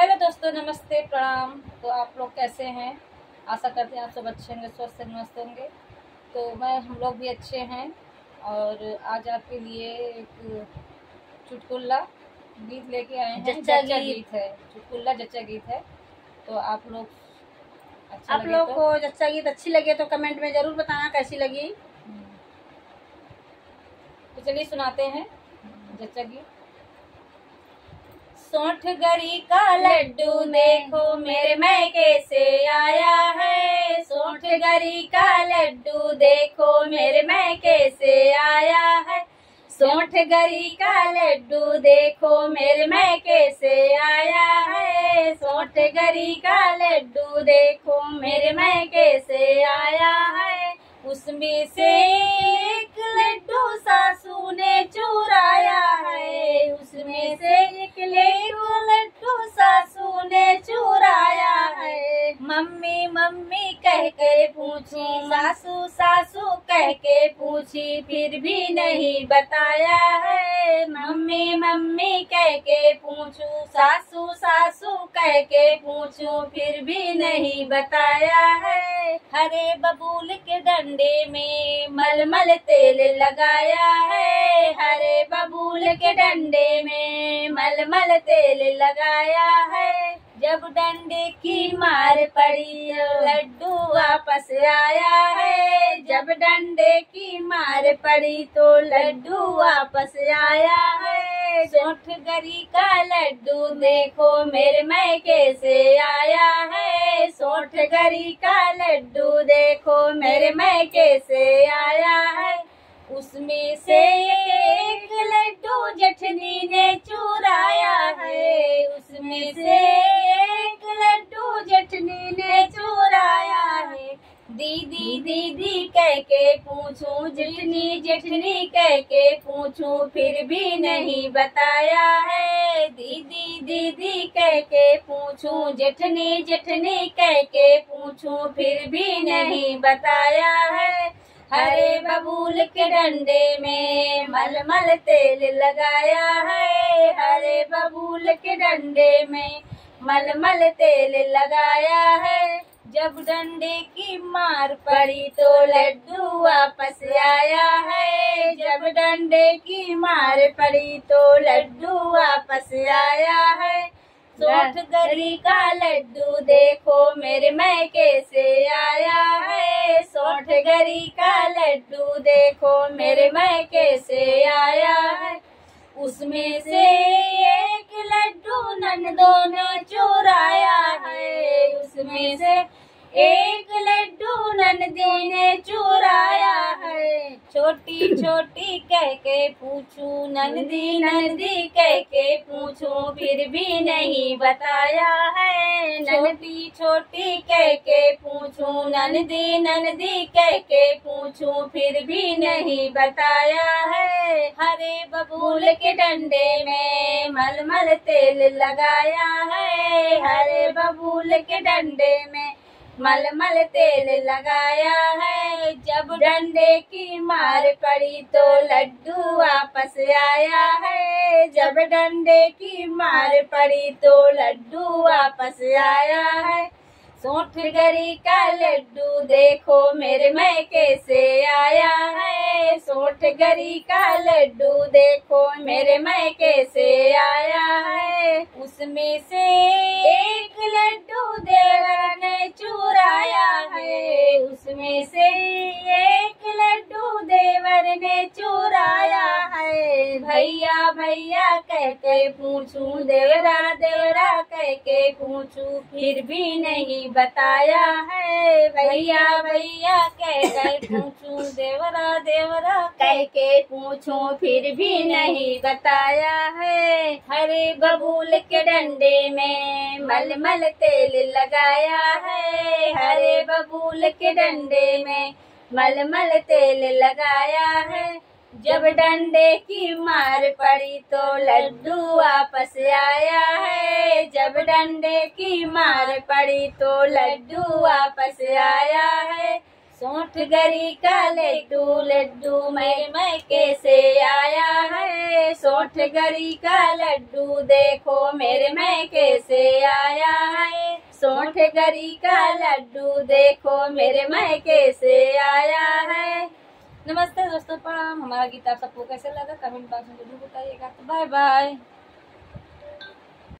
Hello दोस्तों, नमस्ते, प्रणाम। तो आप लोग कैसे हैं? आशा करते हैं आप सब अच्छे होंगे, स्वस्थ और मस्त होंगे। तो हम लोग भी अच्छे हैं। और आज आपके लिए एक चुटकुला गीत लेके आए हैं। जच्चा गीत है, चुटकुला जच्चा गीत है। तो आप लोग आप लोग को जच्चा गीत अच्छी लगे तो कमेंट में जरूर बताना कैसी लगी। तो चलिए सुनाते हैं जच्चा गीत। सोंठ गरी का लड्डू देखो मेरे मैके से आया है। सोंठ गरी का लड्डू देखो मेरे मैके से आया है। सोंठ गरी का लड्डू देखो मेरे मैके से आया है। सोंठ गरी का लड्डू देखो मेरे मैके से आया है। उसमें से एक लड्डू सासू ने चुराया है। उसमें से एक लड्डू सासू ने चुराया है। मम्मी मम्मी कह के पूछी, सासू सासू कह के पूछी, फिर भी नहीं बताया है। मम्मी मम्मी कह के पूछू, सासू सासू कह के पूछू, फिर भी नहीं बताया है। हरे बबूल के डंडे में मलमल तेल लगाया है। हरे बबूल के डंडे में मलमल तेल लगाया है। जब डंडे की मार पड़ी लड्डू वापस आया है। जब डंडे की मार पड़ी तो लड्डू वापस आया है। सोंठ गरी का लड्डू देखो मेरे मैके से आया है। सोंठ गरी का लड्डू देखो मेरे मैके से आया है। उसमें से एक लड्डू जेठनी ने चुराया है। उसमें से एक लड्डू जेठनी ने चुराया है। दीदी दीदी कह के पूछूं, जेठनी जेठनी कह के पूछूं, फिर भी नहीं बताया है। दीदी दीदी कह के पूछूं, जेठनी जेठनी कह के पूछूं, फिर भी नहीं बताया है। हरे बबूल के डंडे में मलमल तेल लगाया है। हरे बबूल के डंडे में मलमल तेल लगाया है। जब डंडे की मार पड़ी तो लड्डू वापस आया है। जब डंडे की मार पड़ी तो लड्डू वापस आया है। सोंठ गरी का लड्डू देखो मेरे मैके से आया है। सोंठ गरी का लड्डू देखो मेरे मैके से आया है। उसमें से एक लड्डू ननदों ने चुराया है। उसमें से एक लड्डू नंदी ने चुराया है। छोटी छोटी कह के पूछूं, नंदी नंदी कह के पूछूं, फिर भी नहीं बताया है। छोटी छोटी कह के पूछूं, नंदी नंदी कह के पूछूं, फिर भी नहीं बताया है। हरे बबूल के डंडे में मलमल तेल लगाया है। हरे बबूल के डंडे में मलमल तेल लगाया है। जब डंडे की मार पड़ी तो लड्डू वापस आया है। जब डंडे की मार पड़ी तो लड्डू वापस आया है। सोंठ गरी का लड्डू देखो मेरे मैके से आया है। सोंठ गरी का लड्डू देखो मेरे मैके से आया है। उसमें से एक लड्डू देवर ने चुराया है। उसमें से एक लड्डू देवर ने चुराया है। भैया भैया कह के पूछूं, देवरा देवरा कह के पूछूं, फिर भी नहीं बताया है। भैया भैया कह कर पूछूं, देवरा देवरा कह के पूछूं, फिर भी नहीं बताया है। हरे बबूल के डंडे में मलमल तेल लगाया है। हरे बबूल के डंडे में मलमल तेल लगाया है। जब डंडे की मार पड़ी तो लड्डू वापस आया है। जब डंडे की मार पड़ी तो लड्डू वापस आया है। सोंठ गरी का लड्डू लड्डू मेरे मैके से आया है। सोंठ गरी का लड्डू देखो मेरे मैके से आया है। सोंठ गरी का लड्डू देखो मेरे मैके से आया है। नमस्ते दोस्तों, प्रणाम। हमारा गीत आप सबको कैसे लगा कमेंट बॉक्स में जरूर बताइएगा। तो बाय बाय।